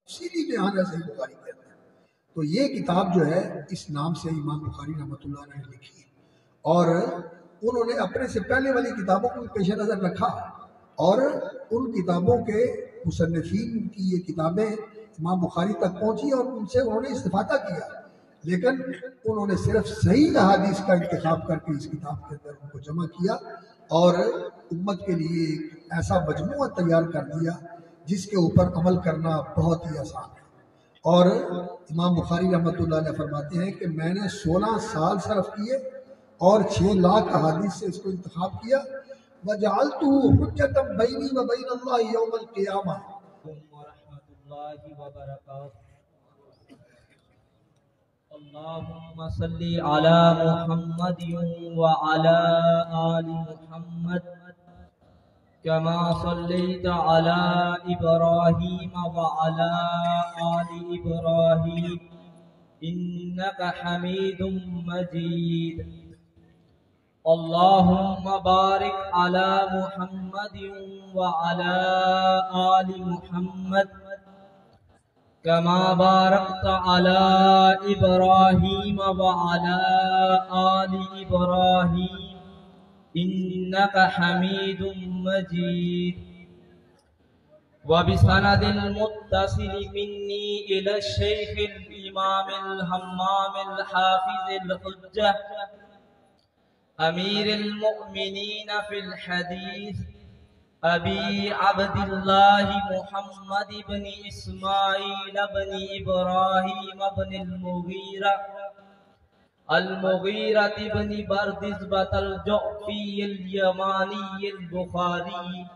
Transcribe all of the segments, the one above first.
تفصیلی بیان ہے صحیح بخاری کے اندر. تو یہ کتاب جو ہے اس نام سے امام بخاری رحمۃ اللہ علیہ نے لکھی اور انہوں نے اپنے سے پہلے والی کتابوں کو پیش نظر رکھا اور ان کتابوں کے مصنفین کی یہ کتابیں امام بخاری تک پہنچی اور ان سے انہوں نے استفادہ کیا، لیکن انہوں نے صرف صحیح احادیث کا انتخاب کر کے اس کتاب کے اندر ان کو جمع کیا اور امت کے لیے ایک ایسا مجموعہ تیار کر دیا جس کے اوپر عمل کرنا بہت ہی آسان ہے. اور امام بخاری رحمۃ اللہ علیہ فرماتے ہیں کہ میں نے 16 سال صرف کیے اور 6 لاکھ احادیث سے اس کو انتخاب کیا. وَجَعَلْتُهُ حُجَّةً بَيْنِي وَبَيْنَ اللَّهِ يَوْمَ الْقِيَامَةِ. ورحمۃ اللہ وبرکاتہ. اللهم صل على محمد وعلى آل محمد كما صليت على إبراهيم وعلى آل إبراهيم إنك حميد مجيد. اللهم بارك على محمد وعلى آل محمد كما باركت على إبراهيم وعلى آل إبراهيم إنك حميد مجيد. وبسند المتصل مني إلى الشيخ الإمام الهمام الحافظ الحجة أمير المؤمنين في الحديث أبي عبد الله محمد بن إسماعيل بن إبراهيم بن المغيرة بن بردزبة الجعفي اليماني البخاري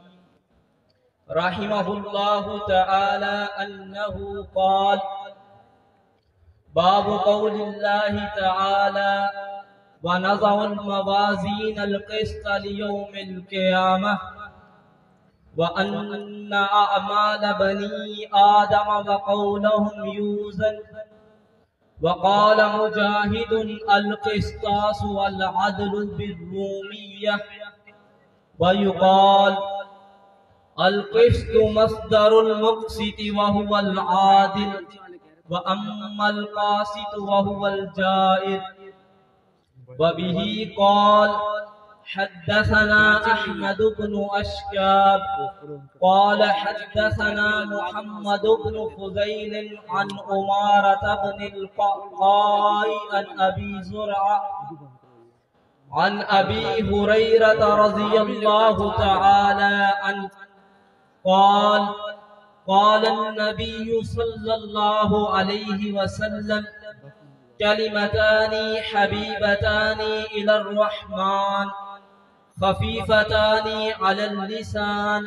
رحمه الله تعالى أنه قال: باب قول الله تعالى: ونضع الموازين القسط ليوم القيامة وأن أعمال بني آدم وقولهم يوزن. وقال مجاهد: القسطاس والعدل بالرومية. ويقال: القسط مصدر المقسط وهو العادل، وأما القاسط وهو الجائر. وبه قال: حدثنا أحمد بن أشكاب قال حدثنا محمد بن فضيل عن أمارة بن القعقاع عن أبي زرعة عن أبي هريرة رضي الله تعالى عنه قال: قال النبي صلى الله عليه وسلم: كلمتان حبيبتان إلى الرحمن خفيفتان على اللسان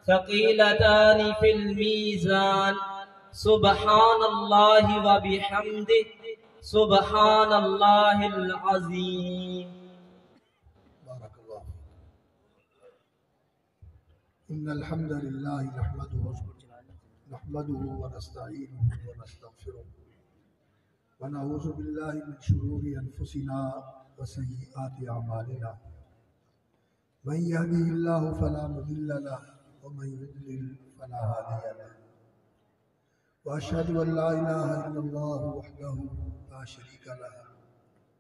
ثقيلتان في الميزان سبحان الله وبحمده سبحان الله العظيم. بارك الله. إن الحمد لله نحمده ونستعينه ونستغفره ونعوذ بالله من شرور أنفسنا وسيئات أعمالنا. من يهده الله فلا مضل له ومن يضلل فلا هادي له. وأشهد أن لا إله إلا الله وحده لا شريك له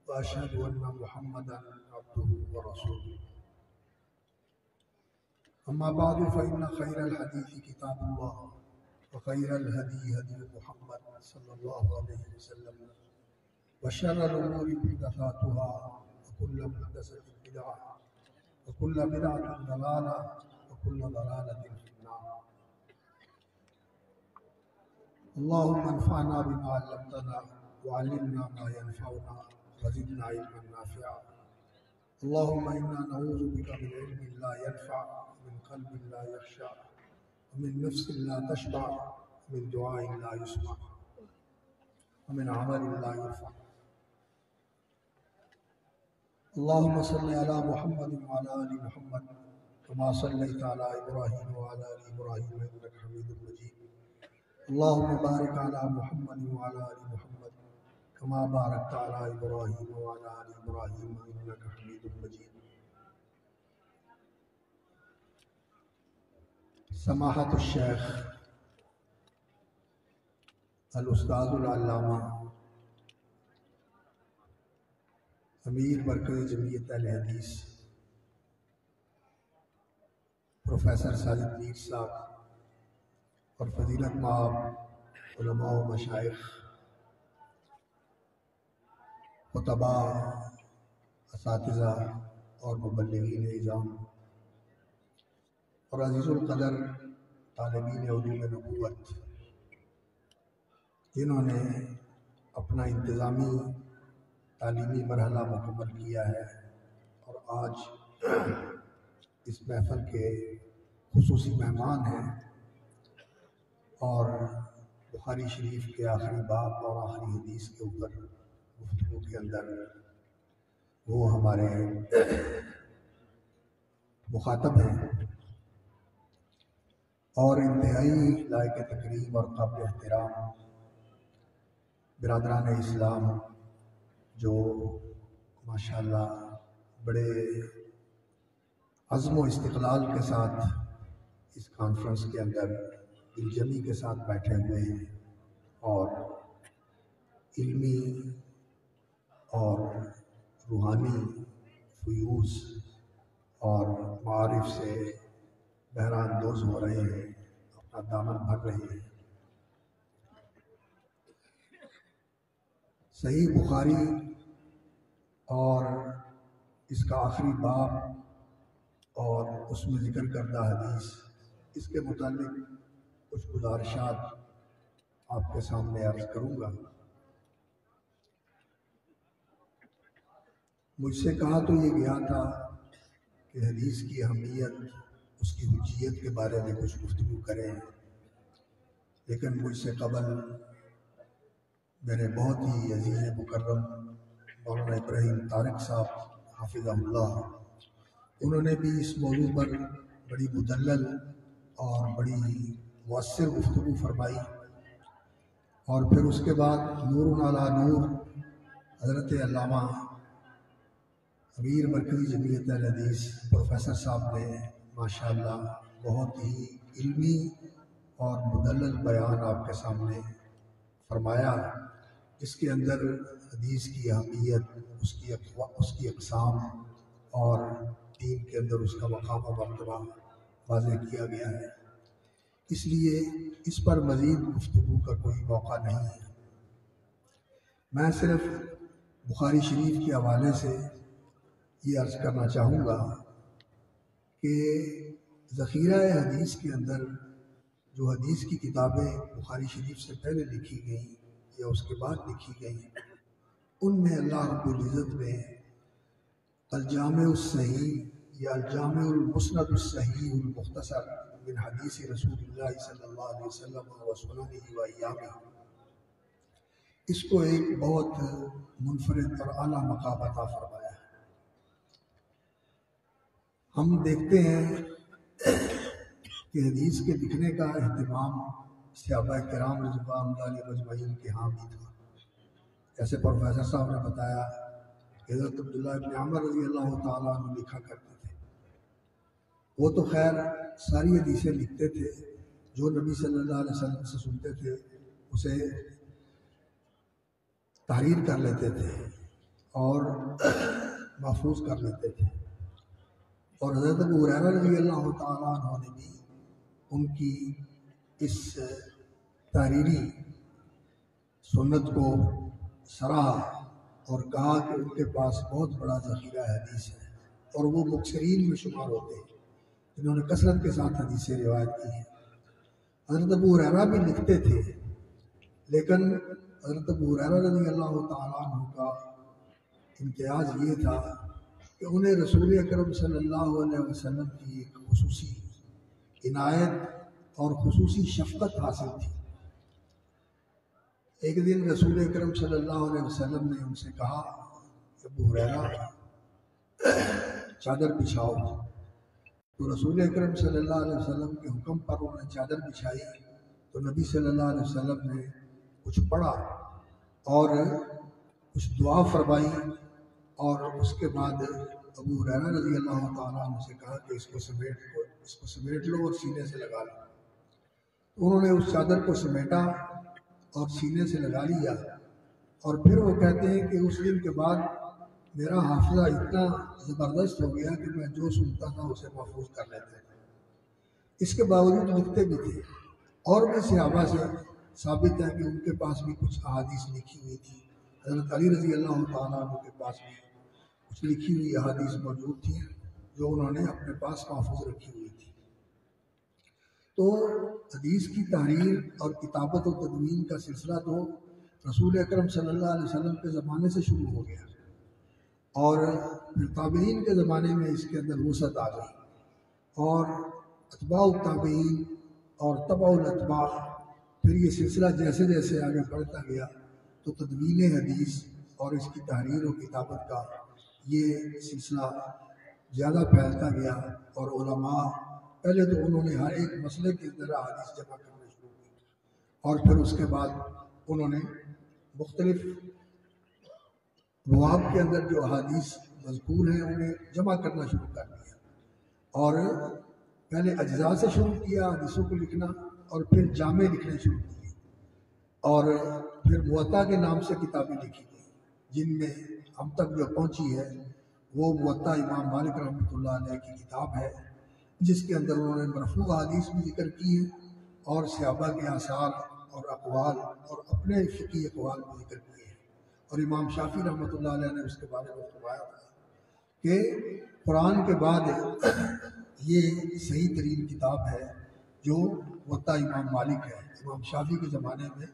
وأشهد أن محمدا عبده ورسوله. أما بعد فإن خير الحديث كتاب الله وخير الهدي هدي محمد صلى الله عليه وسلم وشر الأمور محدثاتها وكل محدثة بدعة وكل بدعة ضلالة وكل ضلالة في النار. اللهم انفعنا بما علمتنا وعلمنا ما ينفعنا وزدنا علما نافعا. اللهم إنا نعوذ بك من علم لا ينفع ومن قلب لا يخشع ومن نفس لا تشبع ومن دعاء لا يسمع ومن عمل لا يرفع. اللهم صل على محمد وعلى آل محمد كما صليت على إبراهيم وعلى آل إبراهيم إنك حميد مجيد. اللهم بارك على محمد وعلى آل محمد كما باركت على إبراهيم وعلى آل إبراهيم إنك حميد مجيد. سماحت الشیخ الاستاذ العلامہ امیر مرکز جمعیت اہل حدیث پروفیسر ساجد میر صاحب اور فضیلت مآب علماء و مشائخ، خطباء، اساتذہ اور مبلغین اعظام اور عزیز القدر طالبین علوم نبوت، جنہوں نے اپنا انتظامی تعلیمی مرحلہ مکمل کیا ہے اور آج اس محفل کے خصوصی مہمان ہیں، اور بخاری شریف کے آخری باب اور آخری حدیث کے اوپر گفتگو کے اندر وہ ہمارے مخاطب ہیں اور انتہائی لائق تکریم اور قابل احترام برادران اسلام جو ماشاءاللہ بڑے عزم و استقلال کے ساتھ اس کانفرنس کے اندر دلجمی کے ساتھ بیٹھے ہوئے ہیں اور علمی اور روحانی فیوز اور معارف سے بہراندوز ہو رہے ہیں، اپنا دامن بھر رہے ہیں۔ صحیح بخاری اور اس کا آخری باب اور اس میں ذکر کردہ حدیث، اس کے متعلق کچھ گزارشات آپ کے سامنے عرض کروں گا۔ مجھ سے کہا تو یہ گیا تھا کہ حدیث کی اہمیت، اس کی حجیت کے بارے میں کچھ گفتگو کریں، لیکن مجھ سے قبل میرے بہت ہی عزیز مکرم مولانا ابراہیم طارق صاحب حافظہ اللہ، انہوں نے بھی اس موضوع پر بڑی مدلل اور بڑی مؤثر گفتگو فرمائی، اور پھر اس کے بعد نور علی نور حضرت علامہ امیر مرکزی جمعیت اہل حدیث پروفیسر صاحب نے ماشاءاللہ بہت ہی علمی اور مدلل بیان آپ کے سامنے فرمایا، جس کے اندر حدیث کی اہمیت، اس کی اقسام اور دین کے اندر اس کا مقام و مرتبہ واضح کیا گیا ہے۔ اس لیے اس پر مزید گفتگو کا کوئی موقع نہیں ہے۔ میں صرف بخاری شریف کے حوالے سے یہ عرض کرنا چاہوں گا کہ ذخیرہ حدیث کے اندر جو حدیث کی کتابیں بخاری شریف سے پہلے لکھی گئیں یا اس کے بعد لکھی گئیں، ان میں اللہ رب العزت نے الجامع الصحیح یا الجامع المسند الصحیح المختصر من حدیث رسول اللہ صلی اللہ علیہ وسلم و سننہ و ایامہ، اس کو ایک بہت منفرد اور اعلیٰ مقام عطا فرمایا ہے۔ ہم دیکھتے ہیں کہ حدیث کے لکھنے کا اہتمام صحابہ کرام رضوان اللہ علیہ مجمعین کے ہاں بھی تھا۔ جیسے پروفیسر صاحب نے بتایا کہ حضرت عبداللہ ابن عمر رضی اللہ تعالیٰ عنہ لکھا کرتے تھے۔ وہ تو خیر ساری حدیثیں لکھتے تھے، جو نبی صلی اللہ علیہ وسلم سے سنتے تھے اسے تحریر کر لیتے تھے اور محفوظ کر لیتے تھے، اور حضرت ابو ہریرہ رضی اللہ تعالیٰ عنہ نے بھی ان کی اس تحریری سنت کو سراہا اور کہا کہ ان کے پاس بہت بڑا ذخیرہ حدیث ہے، اور وہ مکثرین میں شمار ہوتے ہیں جنہوں نے کثرت کے ساتھ حدیثیں روایت کی ہیں۔ حضرت ابو ہریرہ بھی لکھتے تھے، لیکن حضرت ابو ہریرہ رضی اللہ تعالیٰ عنہ کا امتیاز یہ تھا کہ انہیں رسول اکرم صلی اللہ علیہ وسلم کی ایک خصوصی عنایت اور خصوصی شفقت حاصل تھی۔ ایک دن رسول اکرم صلی اللہ علیہ وسلم نے ان سے کہا کہ ابو ہریرہ چادر بچھاؤ، تو رسول اکرم صلی اللہ علیہ وسلم کے حکم پر انہوں نے چادر بچھائی، تو نبی صلی اللہ علیہ وسلم نے کچھ پڑھا اور کچھ دعا فرمائی، اور اس کے بعد ابو ہریرہ رضی اللہ تعالیٰ عنہ سے کہا کہ اس کو سمیٹ لو اور سینے سے لگا لو۔ انہوں نے اس چادر کو سمیٹا اور سینے سے لگا لیا، اور پھر وہ کہتے ہیں کہ اس دن کے بعد میرا حافظہ اتنا زبردست ہو گیا کہ میں جو سنتا تھا اسے محفوظ کر لیتا تھا۔ اس کے باوجود لکھتے بھی تھے، اور بھی صحابہ سے ثابت ہے کہ ان کے پاس بھی کچھ احادیث لکھی ہوئی تھی۔ حضرت علی رضی اللہ تعالیٰ عنہ کے پاس بھی کچھ لکھی ہوئی احادیث موجود تھیں جو انہوں نے اپنے پاس محفوظ رکھی ہوئی تھی۔ تو حدیث کی تحریر اور کتابت و تدوین کا سلسلہ تو رسول اکرم صلی اللہ علیہ وسلم کے زمانے سے شروع ہو گیا، اور پھر تابعین کے زمانے میں اس کے اندر وسعت آ گئی، اور اتباع التابعین اور تبع الاتباع، پھر یہ سلسلہ جیسے جیسے آگے بڑھتا گیا تو تدوین حدیث اور اس کی تحریر و کتابت کا یہ سلسلہ زیادہ پھیلتا گیا، اور علماء پہلے تو انہوں نے ہر ایک مسئلے کے اندر احادیث جمع کرنا شروع کی، اور پھر اس کے بعد انہوں نے مختلف ابواب کے اندر جو احادیث مذکور ہیں انہیں جمع کرنا شروع کر دیا، اور پہلے اجزاء سے شروع کیا حدیثوں کو لکھنا، اور پھر جامع لکھنے شروع کیے، اور پھر موطا کے نام سے کتابیں لکھی گئی، جن میں ہم تک جو پہنچی ہے وہ موطا امام مالک رحمۃ اللہ علیہ کی کتاب ہے، جس کے اندر انہوں نے مرفوع حدیث بھی ذکر کی ہے، اور صحابہ کے آثار اور اقوال اور اپنے فقہی اقوال بھی ذکر کیے ہیں۔ اور امام شافعی رحمۃ اللہ علیہ نے اس کے بارے میں فرمایا تھا کہ قرآن کے بعد یہ صحیح ترین کتاب ہے جو موطا امام مالک ہے۔ امام شافعی کے زمانے میں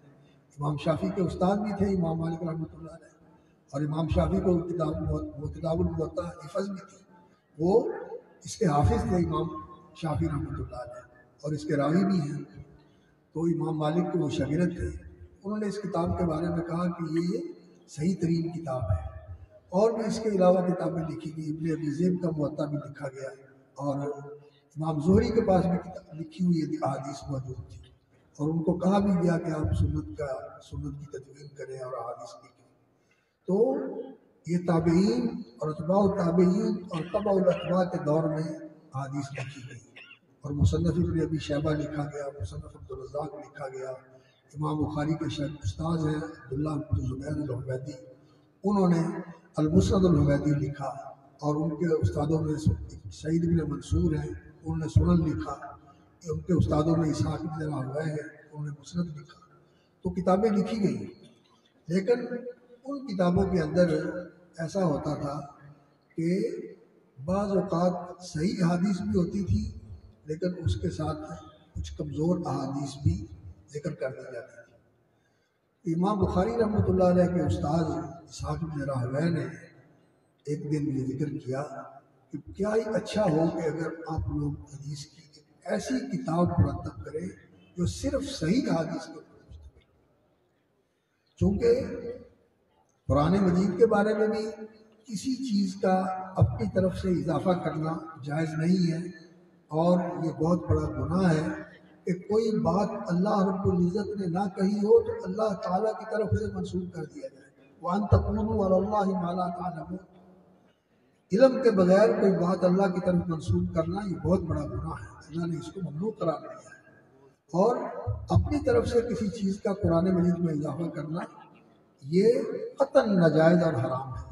امام شافعی کے استاد بھی تھے امام مالک رحمۃ اللہ علیہ، اور امام شافعی کو کتاب الموطا حفظ بھی تھی، وہ اس کے حافظ تھے امام شافعی رحمۃ اللہ علیہ، اور اس کے راوی بھی ہیں۔ تو امام مالک کے وہ شاگرد تھے، انہوں نے اس کتاب کے بارے میں کہا کہ یہ صحیح ترین کتاب ہے، اور بھی اس کے علاوہ کتابیں لکھی گئی، ابن ابی ذئب کا موطا بھی لکھا گیا، اور امام زہری کے پاس بھی لکھی ہوئی احادیث موجود تھی، اور ان کو کہا بھی گیا کہ آپ سنت کی تدوین کریں اور احادیث لکھیں۔ تو یہ تابعین اور اتباع التابعین اور تبع الاتباع کے دور میں احادیث لکھی گئی، اور مصنف ابن ابی شیبہ لکھا گیا، مصنف عبدالرزاق لکھا گیا، امام بخاری کے استاد ہیں عبداللہ بن زبیر الحمیدی، انہوں نے المسند الحمیدی لکھا، اور ان کے استادوں میں سعید بن منصور ہیں، انہوں نے سنن لکھا، ان کے استادوں میں اسحاق بن راہویہ ہیں، انہوں نے مسند لکھا۔ تو کتابیں لکھی گئی، لیکن ان کتابوں کے اندر ایسا ہوتا تھا کہ بعض اوقات صحیح احادیث بھی ہوتی تھی، لیکن اس کے ساتھ کچھ کمزور احادیث بھی ذکر کر دی جاتی تھی۔ امام بخاری رحمۃ اللہ علیہ کے استاد اسحاق بن راہویہ نے ایک دن یہ ذکر کیا کہ کیا ہی اچھا ہو کہ اگر آپ لوگ حدیث کی ایسی کتاب مرتب کریں جو صرف صحیح حدیث کے اوپر مشتمل ہے، چونکہ قرآن مجید کے بارے میں بھی کسی چیز کا اپنی طرف سے اضافہ کرنا جائز نہیں ہے، اور یہ بہت بڑا گناہ ہے کہ کوئی بات اللہ رب العزت نے نہ کہی ہو تو اللہ تعالیٰ کی طرف سے منسوب کر دیا جائے۔ وَأَن تَقُولُوا عَلَى اللَّهِ مَا لَا تَعْلَمُونَ، علم کے بغیر کوئی بات اللہ کی طرف منسوب کرنا یہ بہت بڑا گناہ ہے، اللہ نے اس کو ممنوع قرار دیا ہے، اور اپنی طرف سے کسی چیز کا قرآن مجید میں اضافہ کرنا یہ قطعاً ناجائز اور حرام ہے،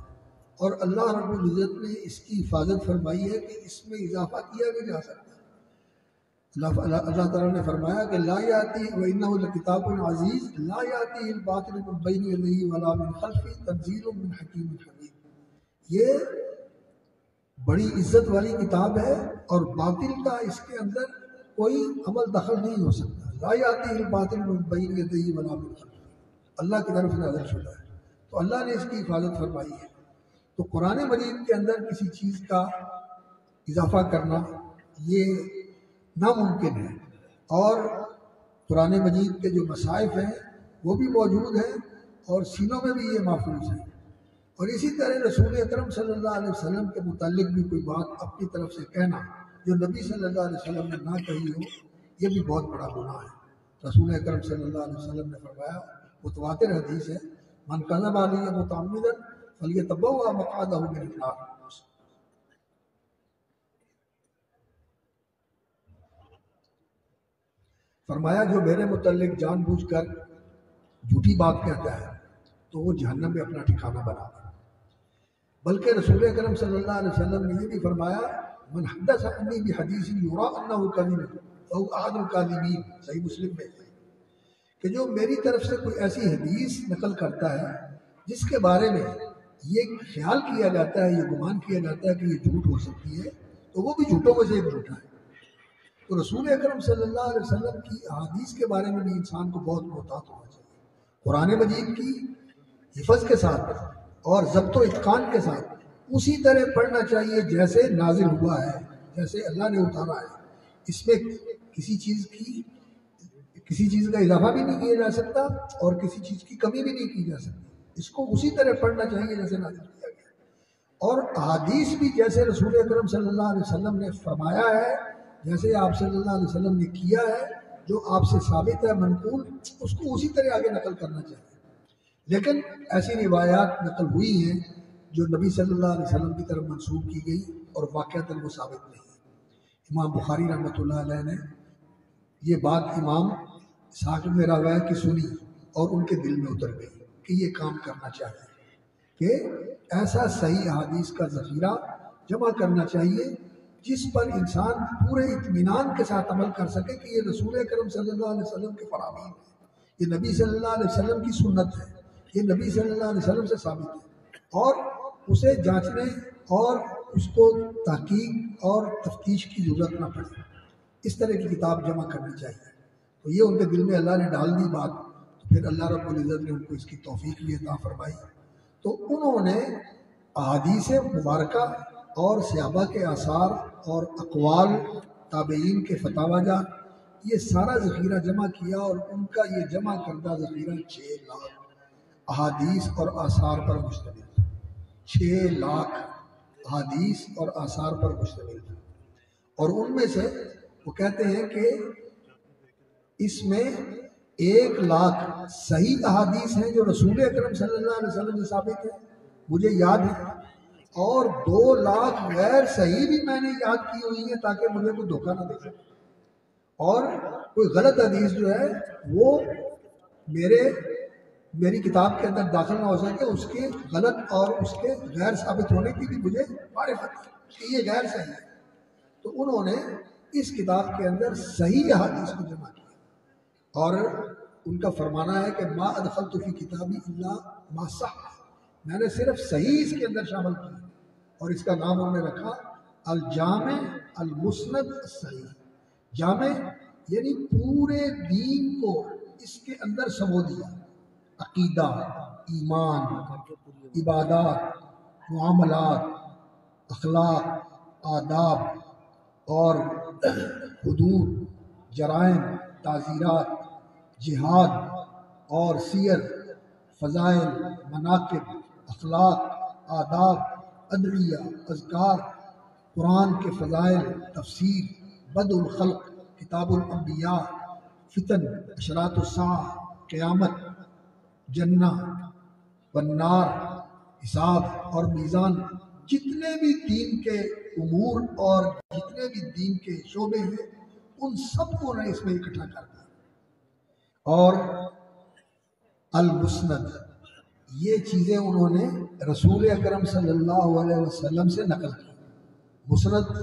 اور اللہ رب العزت نے اس کی حفاظت فرمائی ہے کہ اس میں اضافہ کیا بھی جا سکتا ہے۔ اللہ تعالیٰ نے فرمایا کہ لا یاتی وَإِنَّهُ لَکتاب عزیز لا یاتی الباطل من بین یدیہ ولا من خلفہ تنزیل من حکیم حمید، یہ بڑی عزت والی کتاب ہے، اور باطل کا اس کے اندر کوئی عمل دخل نہیں ہو سکتا۔ لا یاتی الباطل من بین یدیہ ولا من خلفہ، اللہ کی طرف نازل شدہ ہے، تو اللہ نے اس کی حفاظت فرمائی ہے۔ تو قرآن مجید کے اندر کسی چیز کا اضافہ کرنا یہ ناممکن ہے، اور قرآن مجید کے جو مصائف ہیں وہ بھی موجود ہیں، اور سینوں میں بھی یہ محفوظ ہے، اور اسی طرح رسول اکرم صلی اللہ علیہ وسلم کے متعلق بھی کوئی بات اپنی طرف سے کہنا جو نبی صلی اللہ علیہ وسلم نے نہ کہی ہو، یہ بھی بہت بڑا گناہ ہے۔ رسول اکرم صلی اللہ علیہ وسلم نے فرمایا، متواتر حدیث ہے، من کذب علی متعمدا فلیتبوأ مقعدہ من النار، فرمایا جو میرے متعلق جان بوجھ کر جھوٹی بات کہتا ہے تو وہ جہنم میں اپنا ٹھکانہ بنا دے۔ بلکہ رسول اکرم صلی اللہ علیہ وسلم نے یہ بھی فرمایا من حدث عنی بحدیث یرا انہ کاذب فہو احد الکاذبین، صحیح مسلم میں، کہ جو میری طرف سے کوئی ایسی حدیث نقل کرتا ہے جس کے بارے میں یہ خیال کیا جاتا ہے، یہ گمان کیا جاتا ہے کہ یہ جھوٹ ہو سکتی ہے، تو وہ بھی جھوٹوں میں سے ایک جھوٹا ہے۔ تو رسول اکرم صلی اللہ علیہ وسلم کی احادیث کے بارے میں بھی انسان کو بہت محتاط ہونا چاہیے، قرآن مجید کی حفظ کے ساتھ اور ضبط و اتقان کے ساتھ اسی طرح پڑھنا چاہیے جیسے نازل ہوا ہے، جیسے اللہ نے اتارا ہے۔ اس میں کسی چیز کا اضافہ بھی نہیں کیا جا سکتا اور کسی چیز کی کمی بھی نہیں کی جا سکتی، اس کو اسی طرح پڑھنا چاہیے جیسے نازل کیا گیا۔ اور احادیث بھی جیسے رسول اکرم صلی اللہ علیہ وسلم نے فرمایا ہے، جیسے آپ صلی اللہ علیہ وسلم نے کیا ہے، جو آپ سے ثابت ہے منقول، اس کو اسی طرح آگے نقل کرنا چاہیے۔ لیکن ایسی روایات نقل ہوئی ہیں جو نبی صلی اللہ علیہ وسلم کی طرف منسوب کی گئی اور واقعتاً وہ ثابت نہیں ہے۔ امام بخاری رحمۃ اللہ علیہ نے یہ بات امام اسحاق بن راہویہ کی سنی اور ان کے دل میں اتر گئی کہ یہ کام کرنا چاہیے، کہ ایسا صحیح احادیث کا ذخیرہ جمع کرنا چاہیے جس پر انسان پورے اطمینان کے ساتھ عمل کر سکے کہ یہ رسول اکرم صلی اللہ علیہ وسلم کے فرامین ہے، یہ نبی صلی اللہ علیہ وسلم کی سنت ہے، یہ نبی صلی اللہ علیہ وسلم سے ثابت ہے، اور اسے جانچنے اور اس کو تحقیق اور تفتیش کی ضرورت نہ پڑے۔ اس طرح کی کتاب جمع کرنی چاہیے۔ تو یہ ان کے دل میں اللہ نے ڈال دی بات، تو پھر اللہ رب العزت نے ان کو اس کی توفیق بھی عطا فرمائی۔ تو انہوں نے احادیث مبارکہ اور صحابہ کے آثار اور اقوال تابعین کے فتاوی جات، یہ سارا ذخیرہ جمع کیا، اور ان کا یہ جمع کردہ ذخیرہ 6 لاکھ احادیث اور آثار پر مشتمل تھا۔ 6 لاکھ احادیث اور آثار پر مشتمل تھا، اور ان میں سے وہ کہتے ہیں کہ اس میں 1 لاکھ صحیح احادیث ہیں جو رسول اکرم صلی اللہ علیہ وسلم سے ثابت ہے، مجھے یاد ہے، اور 2 لاکھ غیر صحیح بھی میں نے یاد کی ہوئی ہیں تاکہ مجھے کوئی دھوکہ نہ دے سکے، اور کوئی غلط حدیث جو ہے وہ میری کتاب کے اندر داخل نہ ہو سکے، اس کے غلط اور اس کے غیر ثابت ہونے کی بھی مجھے معرفت ہے کہ یہ غیر صحیح ہے۔ تو انہوں نے اس کتاب کے اندر صحیح احادیث کو جمع کیا، اور ان کا فرمانا ہے کہ ما ادخلت فی کتابی الا ما صح، میں نے صرف صحیح اس کے اندر شامل کیا، اور اس کا نام انہوں نے رکھا الجامع المسند الصحیح۔ جامع یعنی پورے دین کو اس کے اندر سمو دیا، عقیدہ، ایمان، عبادات، معاملات، اخلاق، آداب اور حدود، جرائم، تعزیرات، جہاد اور سیر، فضائل، مناقب، اخلاق، آداب، ادعیہ، اذکار، قرآن کے فضائل، تفسیر، بدء الخلق، کتاب الانبیاء، فتن، اشراط الساعہ، قیامت، جنہ والنار، حساب اور میزان، جتنے بھی دین کے امور اور جتنے بھی دین کے شعبے ہیں ان سب کو انہیں اس میں اکٹھا کر دیا۔ اور المسند، یہ چیزیں انہوں نے رسول اکرم صلی اللہ علیہ وسلم سے نقل کی۔ مسند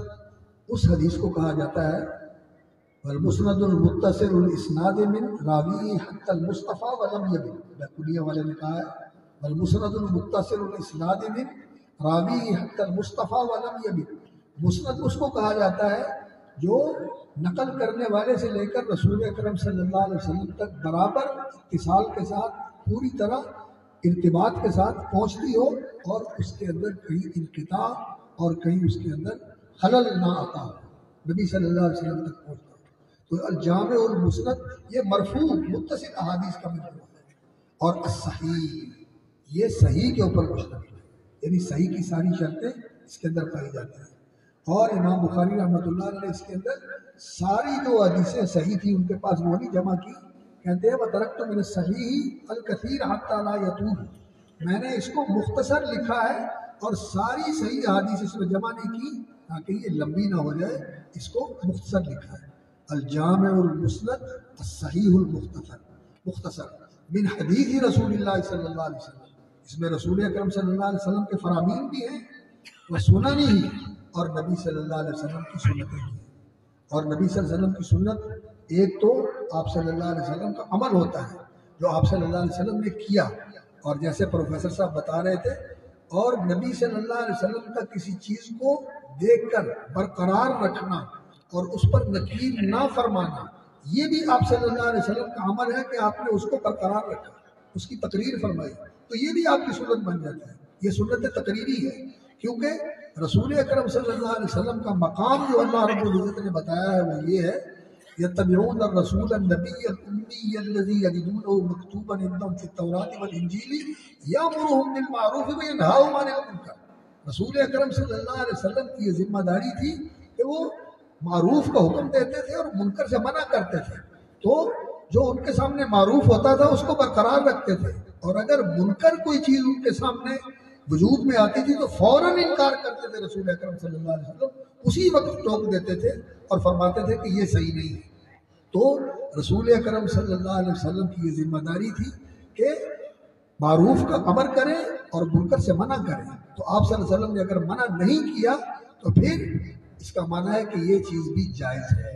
اس حدیث کو کہا جاتا ہے والمسند المتصل الاسناد من راوی حتی المصطفى ولم یبن، بیقونیہ والے نے کہا ہے والمسند المتصل الاسناد من راوی حتی المصطفى ولم یبن۔ مسند اس کو کہا جاتا ہے جو نقل کرنے والے سے لے کر رسول اکرم صلی اللہ علیہ وسلم تک برابر اتصال کے ساتھ، پوری طرح ارتباط کے ساتھ پہنچتی ہو، اور اس کے اندر کہیں انقطاع اور کہیں اس کے اندر خلل نہ آتا ہو، نبی صلی اللہ علیہ وسلم تک پہنچتا ہو۔ تو الجامع المسند یہ مرفوع متصل احادیث کا مجموعہ ہے، اور الصحیح یہ صحیح کے اوپر مشتمل ہے، یعنی صحیح کی ساری شرطیں اس کے اندر پائی جاتی ہیں۔ اور امام بخاری رحمۃ اللہ علیہ نے اس کے اندر ساری جو حدیثیں صحیح تھیں ان کے پاس وہ نہیں جمع کی، کہتے ہیں وَتَرَكْتُ مِنَ الصَّحِيحِ الْكَثِيرَ حَتَّى لَا يَطُولُ، میں نے اس کو مختصر لکھا ہے اور ساری صحیح احادیث اس میں جمع نہیں کی تاکہ یہ لمبی نہ ہو جائے، اس کو مختصر لکھا ہے۔ الجامع المسند الصحیح المختصر، من حدیث رسول اللہ صلی اللہ علیہ وسلم، اس میں رسول اکرم صلی اللہ علیہ وسلم کے فرامین بھی ہیں، وہ سنن ہی، اور نبی صلی اللہ علیہ وسلم کی سنتیں بھی ہیں۔ اور نبی صلی اللہ علیہ وسلم کی سنت ایک تو آپ صلی اللہ علیہ وسلم کا عمل ہوتا ہے جو آپ صلی اللہ علیہ وسلم نے کیا، اور جیسے پروفیسر صاحب بتا رہے تھے، اور نبی صلی اللہ علیہ وسلم کا کسی چیز کو دیکھ کر برقرار رکھنا اور اس پر نکیر نہ فرمانا، یہ بھی آپ صلی اللہ علیہ وسلم کا عمل ہے کہ آپ نے اس کو برقرار رکھا، اس کی تقریر فرمائی، تو یہ بھی آپ کی سنت بن جاتی ہے۔ یہ سنت تقریری ہے، کیونکہ رسول اکرم صلی اللہ علیہ وسلم کا مقام جو اللہ رب العزت نے بتایا ہے وہ یہ ہے، یتبعون الرسول النبی الامی الذی یجدونه مکتوبا عندهم فی التوراۃ والانجیل یامرهم بالمعروف وینہاهم عن المنکر۔ رسول اکرم صلی اللہ علیہ وسلم کی یہ ذمہ داری تھی کہ وہ معروف کا حکم دیتے تھے اور منکر سے منع کرتے تھے، تو جو ان کے سامنے معروف ہوتا تھا اس کو برقرار رکھتے تھے، اور اگر منکر کوئی چیز ان کے سامنے وجود میں آتی تھی تو فوراً انکار کرتے تھے رسول اکرم صلی اللہ علیہ وسلم، اسی وقت ٹوک دیتے تھے اور فرماتے تھے کہ یہ صحیح نہیں ہے۔ تو رسول اکرم صلی اللہ علیہ وسلم کی یہ ذمہ داری تھی کہ معروف کا امر کریں اور منکر سے منع کریں، تو آپ صلی اللہ علیہ وسلم نے اگر منع نہیں کیا تو پھر اس کا معنی ہے کہ یہ چیز بھی جائز ہے،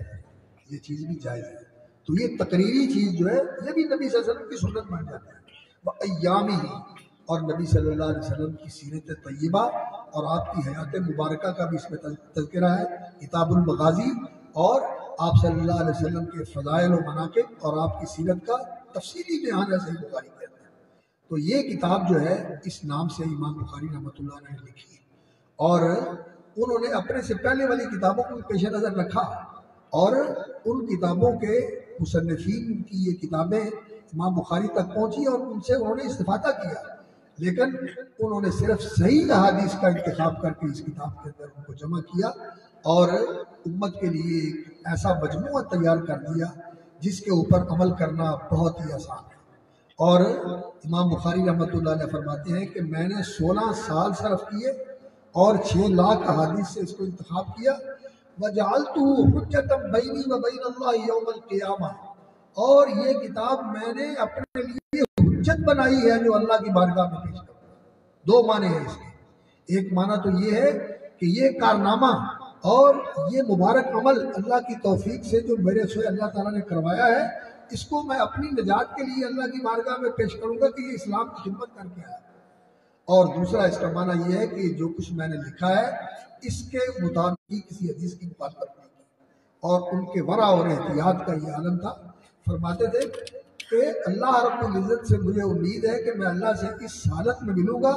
یہ چیز بھی جائز ہے۔ تو یہ تقریری چیز جو ہے یہ بھی نبی صلی اللہ علیہ وسلم کی سنت بن جاتا ہے۔ وَأَيَّامِهِ، اور نبی صلی اللہ علیہ وسلم کی سیرت طیبہ اور آپ کی حیات مبارکہ کا بھی اس میں تذکرہ ہے، کتاب المغازی، اور آپ صلی اللہ علیہ وسلم کے فضائل و مناقب اور آپ کی سیرت کا تفصیلی بیان ہے صحیح بخاری کے اندر۔ تو یہ کتاب جو ہے اس نام سے امام بخاری رحمۃ اللہ علیہ نے لکھی، اور انہوں نے اپنے سے پہلے والی کتابوں کو پیش نظر رکھا، اور ان کتابوں کے مصنفین کی یہ کتابیں امام بخاری تک پہنچی اور ان سے انہوں نے استفادہ کیا، لیکن انہوں نے صرف صحیح احادیث کا انتخاب کر کے اس کتاب کے اندر ان کو جمع کیا اور امت کے لیے ایک ایسا مجموعہ تیار کر دیا جس کے اوپر عمل کرنا بہت ہی آسان ہے۔ اور امام بخاری رحمۃ اللہ علیہ فرماتے ہیں کہ میں نے 16 سال صرف کیے اور 6 لاکھ احادیث سے اس کو انتخاب کیا، وَجَعَلْتُهُ حُجَّةً بَيْنِي وَبَيْنَ اللَّهِ يَوْمَ الْقِيَامَةِ، اور یہ کتاب میں نے اپنے لیے حجت بنائی ہے جو اللہ کی بارگاہ میں پیش کروں۔ 2 معنی ہیں اس کے، ایک معنی تو یہ ہے کہ یہ کارنامہ اور یہ مبارک عمل اللہ کی توفیق سے جو میرے سے اللہ تعالیٰ نے کروایا ہے، اس کو میں اپنی نجات کے لیے اللہ کی بارگاہ میں پیش کروں گا کہ یہ اسلام کی خدمت کر کے آیا۔ اور دوسرا اس کا معنی یہ ہے کہ جو کچھ میں نے لکھا ہے اس کے مطابق کسی حدیث کی مخالفت نہیں کی، اور ان کے ورع اور احتیاط کا یہ عالم تھا۔ فرماتے تھے کہ اللہ رب العزت سے مجھے امید ہے کہ میں اللہ سے اس حالت میں ملوں گا،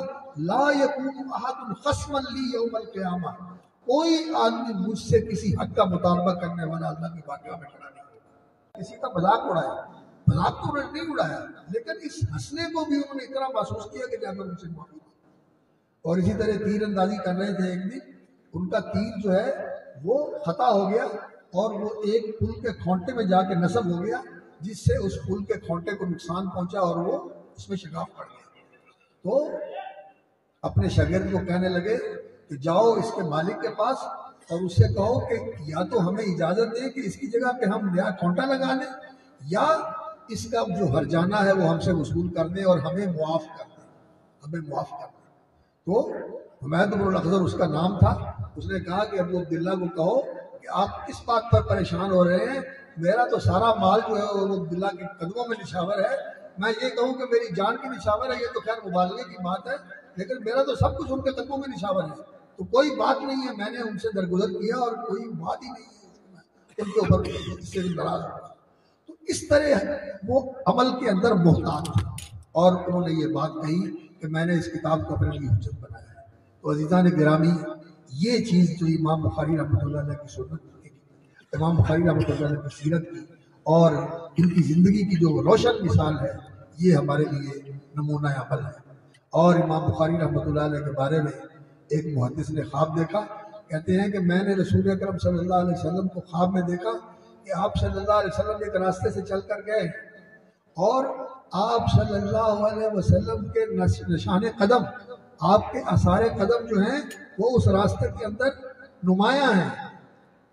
لا یکون احد خصما لی یوم القیامہ، کوئی آدمی مجھ سے کسی حق کا مطالبہ کرنے والا اللہ کی بارگاہ میں کھڑا نہیں ہوگا۔ کسی کا مذاق اڑایا، مذاق تو انہوں نے نہیں اڑایا، لیکن اس ہنسنے کو بھی انہوں نے اتنا محسوس کیا کہ جا کر ان سے معافی مانگی۔ اور اسی طرح تیر اندازی کر رہے تھے، ایک دن ان کا تیر جو ہے وہ خطا ہو گیا اور وہ ایک پل کے کھونٹے میں جا کے نصب ہو گیا، جس سے اس پل کے کھونٹے کو نقصان پہنچا اور وہ اس میں شگاف پڑ گیا۔ تو اپنے شاگرد کو کہنے لگے کہ جاؤ اس کے مالک کے پاس اور اس سے کہو کہ یا تو ہمیں اجازت دے کہ اس کی جگہ پہ ہم نیا کھونٹا لگا لیں، یا اس کا جو ہرجانہ ہے وہ ہم سے وصول کر دیں اور ہمیں معاف کر دیں، ہمیں معاف کر دیں۔ تو حمید بن الاخضر اس کا نام تھا، اس نے کہا کہ ابو عبداللہ کو کہو کہ آپ کس بات پر پریشان ہو رہے ہیں، میرا تو سارا مال جو ہے وہ ابو عبداللہ کے قدموں میں نشاور ہے، میں یہ کہوں کہ میری جان کی نشاور ہے یہ تو خیر مبالغے کی بات ہے، لیکن میرا تو سب کچھ ان کے قدموں میں نشاور ہے، تو کوئی بات نہیں ہے، میں نے ان سے درگزر کیا اور کوئی بات ہی نہیں ہے ان کے اوپر اس سے ناراض ہوا۔ تو اس طرح وہ عمل کے اندر محتاط تھا، اور انہوں نے یہ بات کہی کہ میں نے اس کتاب کو اپنے لیے حجت بنایا ہے۔ تو عزیزان گرامی، یہ چیز جو امام بخاری رحمۃ اللہ علیہ کی سنت، امام بخاری رحمۃ اللہ علیہ کی سیرت کی اور ان کی زندگی کی جو روشن مثال ہے، یہ ہمارے لیے نمونہ عمل ہے۔ اور امام بخاری رحمۃ اللہ علیہ کے بارے میں ایک محدث نے خواب دیکھا، کہتے ہیں کہ میں نے رسول اکرم صلی اللہ علیہ وسلم کو خواب میں دیکھا کہ آپ صلی اللہ علیہ وسلم ایک راستے سے چل کر گئے اور آپ صلی اللہ علیہ وسلم کے نشان قدم، آپ کے آثار قدم جو ہیں وہ اس راستے کے اندر نمایاں ہیں،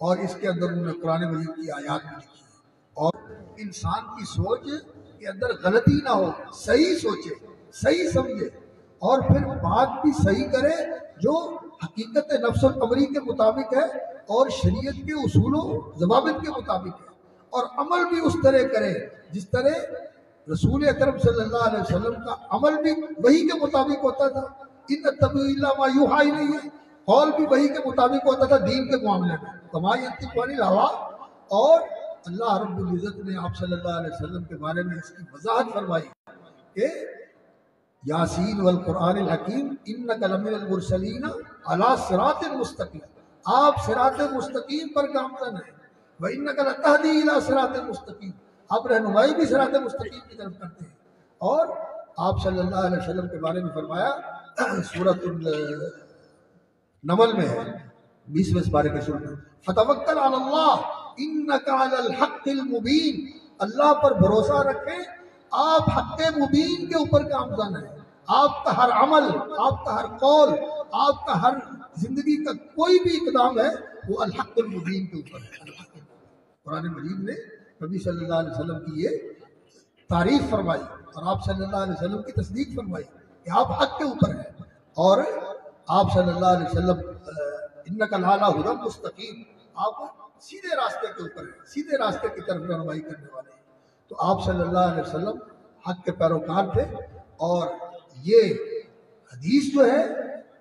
اور اس کے اندر انہوں نے قرآن مجید کی آیات بھی لکھی ہے، اور انسان کی سوچ کے اندر غلطی نہ ہو، صحیح سوچے، صحیح سمجھے، اور پھر بات بھی صحیح کرے جو حقیقت نفس الامری کے مطابق ہے اور شریعت کے اصول و ضوابط کے مطابق ہے، اور عمل بھی اس طرح کرے جس طرح رسول اکرم صلی اللہ علیہ وسلم کا عمل بھی وہی کے مطابق ہوتا تھا۔ ان اتبع الا ما یوحی الی، قول بھی وہی کے مطابق ہوتا تھا دین کے معاملے میں، کما ینطق عن الہویٰ۔ اور اللہ رب العزت نے آپ صلی اللہ علیہ وسلم کے بارے میں اس کی وضاحت فرمائی کہ یاسین والقرآن الحکیم انک لمن المرسلین علی صراط مستقیم، آپ صراط مستقیم پر گامزن ہیں، وانک لتہدی الی صراط مستقیم، آپ رہنمائی بھی صراط مستقیم کی طرف کرتے ہیں۔ اور آپ صلی اللہ علیہ وسلم کے بارے میں فرمایا سورۃ النمل میں ہے 20ویں پارے کے شروع میں، فتوکل علی اللہ انک علی الحق المبین، اللہ پر بھروسہ رکھیں، آپ حق مبین کے اوپر گامزن ہیں، آپ کا ہر عمل، آپ کا ہر قول، آپ کا ہر زندگی کا کوئی بھی اقدام ہے وہ الحق المبین کے اوپر ہے۔ الحق قرآن مجید نے نبی صلی اللہ علیہ وسلم کی یہ تعریف فرمائی اور آپ صلی اللہ علیہ وسلم کی تصدیق فرمائی کہ آپ حق کے اوپر ہیں، اور آپ صلی اللہ علیہ وسلم انک لعلی ھدی مستقیم، آپ سیدھے راستے کے اوپر ہیں، سیدھے راستے کی طرف رہنمائی کرنے والے ہیں۔ تو آپ صلی اللہ علیہ وسلم حق کے پیروکار تھے، اور یہ حدیث جو ہے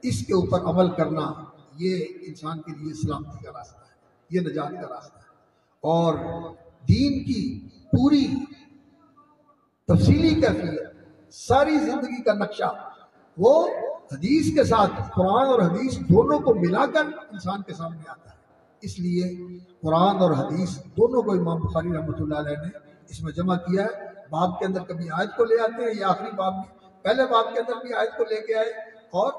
اس کے اوپر عمل کرنا یہ انسان کے لیے سلامتی کا راستہ ہے، یہ نجات کا راستہ ہے، اور دین کی پوری تفصیلی کیفیت، ساری زندگی کا نقشہ وہ حدیث کے ساتھ، قرآن اور حدیث دونوں کو ملا کر انسان کے سامنے آتا ہے۔ اس لیے قرآن اور حدیث دونوں کو امام بخاری رحمۃ اللہ علیہ نے اس میں جمع کیا ہے۔ باب کے اندر کبھی آیت کو لے آتے ہیں، یا آخری باب بھی، پہلے باب کے اندر بھی آیت کو لے کے آئے، اور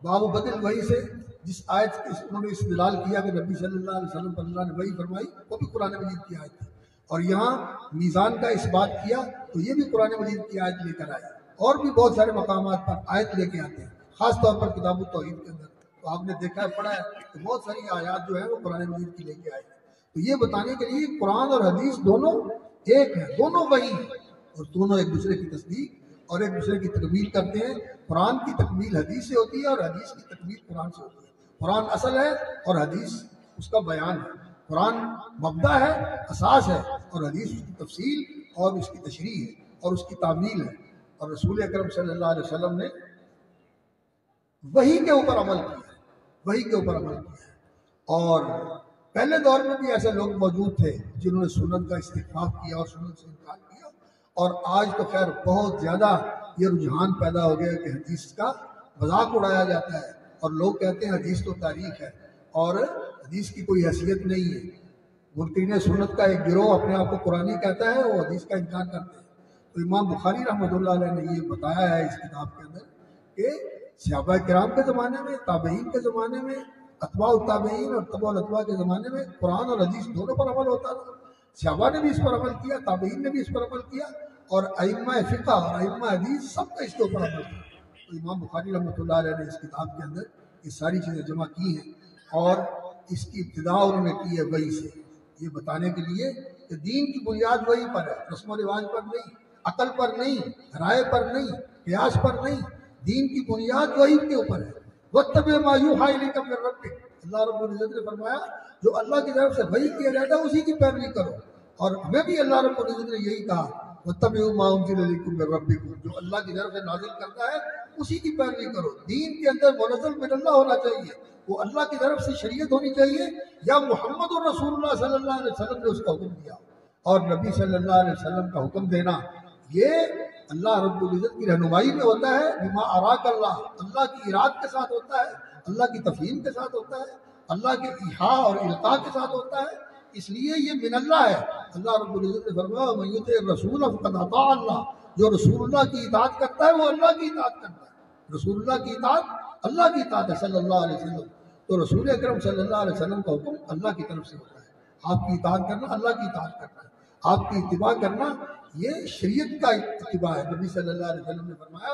باب بدل وحی سے جس آیت کے انہوں نے استدلال کیا کہ نبی صلی اللہ علیہ وسلم پر اللہ نے وحی فرمائی، وہ بھی قرآن مجید کی آیت تھی، اور یہاں میزان کا اس بات کیا تو یہ بھی قرآن مجید کی آیت لے کر آئے، اور بھی بہت سارے مقامات پر آیت لے کے آتے ہیں، خاص طور پر کتاب التوحید کے اندر تو آپ نے دیکھا ہے، پڑھا ہے کہ بہت ساری آیات جو ہیں وہ قرآن مجید کی لے کے آئے ہیں۔ تو یہ بتانے کے لیے قرآن اور حدیث دونوں ایک ہیں، دونوں وہی ہیں، اور دونوں ایک دوسرے کی تصدیق اور ایک دوسرے کی تکمیل کرتے ہیں۔ قرآن کی تکمیل حدیث سے ہوتی ہے اور حدیث کی تکمیل قرآن سے ہوتی ہے۔ قرآن اصل ہے اور حدیث اس کا بیان ہے، قرآن مبدا ہے، اساس ہے، اور حدیث اس کی تفصیل اور اس کی تشریح ہے اور اس کی تعمیل ہے، اور رسول اکرم صلی اللہ علیہ وسلم نے وحی کے اوپر عمل کیا ہے، وحی کے اوپر عمل کیا ہے۔ اور پہلے دور میں بھی ایسے لوگ موجود تھے جنہوں نے سنت کا استخفاف کیا اور سنت سے انکار کیا، اور آج تو خیر بہت زیادہ یہ رجحان پیدا ہو گیا کہ حدیث کا مذاق اڑایا جاتا ہے، اور لوگ کہتے ہیں حدیث تو تاریخ ہے اور حدیث کی کوئی حیثیت نہیں ہے۔ منکرین سنت کا ایک گروہ اپنے آپ کو قرآنی کہتا ہے، وہ حدیث کا انکار کرتے ہیں۔ تو امام بخاری رحمۃ اللہ علیہ نے یہ بتایا ہے اس کتاب کے اندر کہ صحابہ کرام کے زمانے میں، تابعین کے زمانے میں، اتباع التابعین اور تبع الاتباع کے زمانے میں قرآن اور حدیث دونوں پر عمل ہوتا تھا۔ صحابہ نے بھی اس پر عمل کیا، تابعین نے بھی اس پر عمل کیا، اور ائمہ فقہ اور ائمہ حدیث سب کا اس کے اوپر عمل کیا۔ تو امام بخاری رحمۃ اللہ علیہ نے اس کتاب کے اندر یہ ساری چیزیں جمع کی ہیں، اور اس کی ابتدا انہوں نے کی ہے وحی سے، یہ بتانے کے لیے کہ دین کی بنیاد وحی پر ہے، رسم و رواج پر نہیں، عقل پر نہیں، رائے پر نہیں، قیاس پر نہیں، دین کی بنیاد وحی کے اوپر ہے۔ وَاتَّبِعْ مَا يُوحَىٰ إِلَيْكَ مِن رَّبِّكَ، اللہ رب العزت نے فرمایا جو اللہ کی طرف سے وحی کیا جاتا ہے اسی کی پیروی کرو، اور ہمیں بھی اللہ رب العزت نے یہی کہا وَاتَّبِعُوا مَا أُنزِلَ إِلَيْكُم مِّن رَّبِّكُم، جو اللہ کی طرف سے نازل کرتا ہے اسی کی پیروی کرو۔ دین کے اندر منزل من اللہ ہونا چاہیے، وہ اللہ کی طرف سے شریعت ہونی چاہیے، یا محمد الرسول اللہ صلی اللہ علیہ وسلم نے اس کا حکم دیا، اور نبی صلی اللہ علیہ وسلم کا حکم دینا یہ اللہ رب العزت کی رہنمائی میں ہوتا ہے، بما اراک اللہ، اللہ کی اراد کے ساتھ ہوتا ہے، اللہ کی تفہیم کے ساتھ ہوتا ہے، اللہ کے ایحاء اور القاء کے ساتھ ہوتا ہے، اس لیے یہ من اللہ ہے۔ اللہ رب العزت نے فرمایا وَمَن يُطِعِ الرَّسُولَ فَقَدْ أَطَاعَ اللَّهَ، جو رسول اللہ کی اطاعت کرتا ہے وہ اللہ کی اطاعت کرتا ہے، رسول اللہ کی اطاعت اللہ کی اطاعت ہے صلی اللہ علیہ وسلم۔ تو رسول اکرم صلی اللہ علیہ وسلم کا حکم اللہ کی طرف سے ہوتا ہے، آپ کی اطاعت کرنا اللہ کی اطاعت کرنا ہے، آپ کی اتباع کرنا یہ شریعت کا اتباع ہے۔ نبی صلی اللہ علیہ وسلم نے فرمایا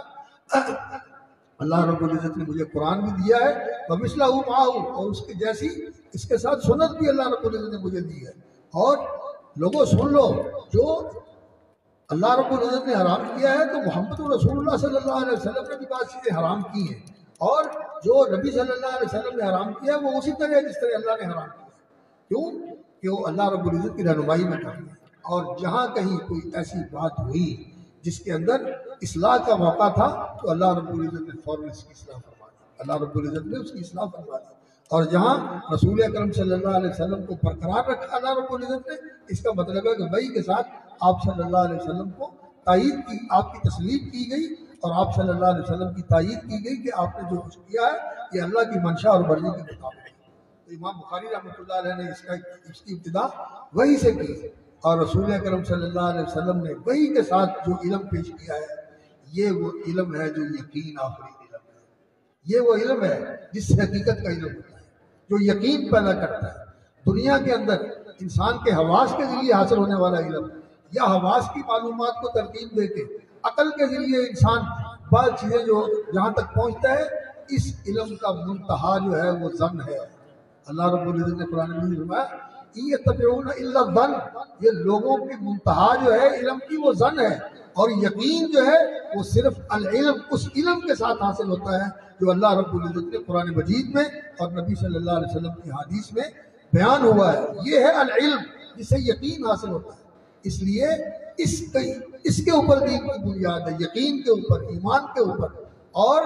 اللہ رب العزت نے مجھے قرآن بھی دیا ہے ومثلہ معہ، اور اس کے جیسی اس کے ساتھ سنت بھی اللہ رب العزت نے مجھے دی ہے۔ اور لوگوں سن لو، جو اللہ رب العزت نے حرام کیا ہے تو محمد رسول اللہ صلی اللہ علیہ وسلم نے بھی بعض چیزیں حرام کی ہیں، اور جو نبی صلی اللہ علیہ وسلم نے حرام کیا ہے وہ اسی طرح ہے جس طرح اللہ نے حرام کیا ہے۔ کیوں کہ وہ اللہ رب العزت کی رہنمائی میں کرتے ہیں، اور جہاں کہیں کوئی ایسی بات ہوئی جس کے اندر اصلاح کا موقع تھا تو اللہ رب العزت نے فوراً اس کی اصلاح فرما دی، اللہ رب العزت نے اس کی اصلاح فرما دی۔ اور جہاں رسول اکرم صلی اللہ علیہ وسلم کو برقرار رکھا اللہ رب العزت نے، اس کا مطلب ہے کہ وحی کے ساتھ آپ صلی اللہ علیہ وسلم کو تائید کی، آپ کی تسلیم کی گئی، اور آپ صلی اللہ علیہ وسلم کی تائید کی گئی کہ آپ نے جو کچھ کیا ہے یہ اللہ کی منشا اور مرضی کے مطابق ہے۔ تو امام بخاری رحمۃ اللہ علیہ نے اس کی ابتدا وحی سے کی، اور رسول اکرم صلی اللہ علیہ وسلم نے وحی کے ساتھ جو علم پیش کیا ہے یہ وہ علم ہے جو یقین آفرین علم ہے۔ یہ وہ علم ہے جس سے حقیقت کا علم ہوتا ہے، جو یقین پیدا کرتا ہے۔ دنیا کے اندر انسان کے حواس کے ذریعے حاصل ہونے والا علم، یا حواس کی معلومات کو ترتیب دے کے عقل کے ذریعے انسان بعض چیزیں جو جہاں تک پہنچتا ہے، اس علم کا منتہا جو ہے وہ ظن ہے۔ اللہ رب العزت نے قرآن میں فرمایا یہ تتبعون الا الظن، یہ لوگوں کی منتہا جو ہے علم کی وہ ظن ہے، اور یقین جو ہے وہ صرف العلم، اس علم کے ساتھ حاصل ہوتا ہے جو اللہ رب العزت نے قرآن مجید میں اور نبی صلی اللہ علیہ وسلم کی حدیث میں بیان ہوا ہے۔ یہ ہے العلم جسے یقین حاصل ہوتا ہے۔ اس لیے اس کے اوپر دین کی بنیاد ہے، یقین کے اوپر، ایمان کے اوپر، اور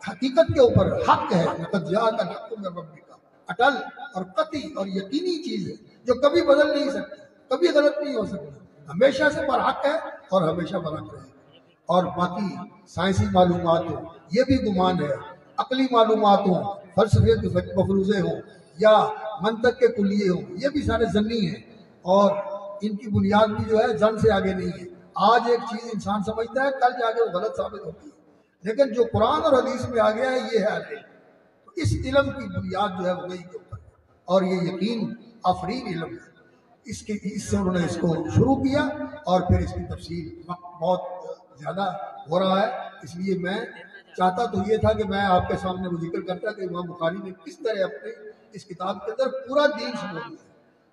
حقیقت کے اوپر۔ حق ہے، لقد جاءک الحق من ربک، اٹل اور قطعی اور یقینی چیز ہے جو کبھی بدل نہیں سکتی، کبھی غلط نہیں ہو سکتی، ہمیشہ سے برحق ہے اور ہمیشہ برحق رہے گا۔ اور باقی سائنسی معلومات ہوں یہ بھی گمان ہے، عقلی معلومات ہوں، فلسفے کے مفروضے ہوں یا منطق کے کلیے ہوں، یہ بھی سارے ظنی ہیں، اور ان کی بنیاد بھی جو ہے ظن سے آگے نہیں ہے۔ آج ایک چیز انسان سمجھتا ہے، کل جا کے وہ غلط ثابت ہوتی ہے، لیکن جو قرآن اور حدیث میں آ گیا ہے یہ ہے علم۔ اس علم کی بنیاد جو ہے وہ وحی کے اوپر ہے، اور یہ یقین آفرین علم ہے۔ اس سے انہوں نے اس کو شروع کیا، اور پھر اس کی تفصیل وقت بہت زیادہ ہو رہا ہے، اس لیے میں چاہتا تو یہ تھا کہ میں آپ کے سامنے وہ ذکر کرتا کہ امام بخاری نے کس طرح اپنے اس کتاب کے اندر پورا دین سمجھ لیا ہے۔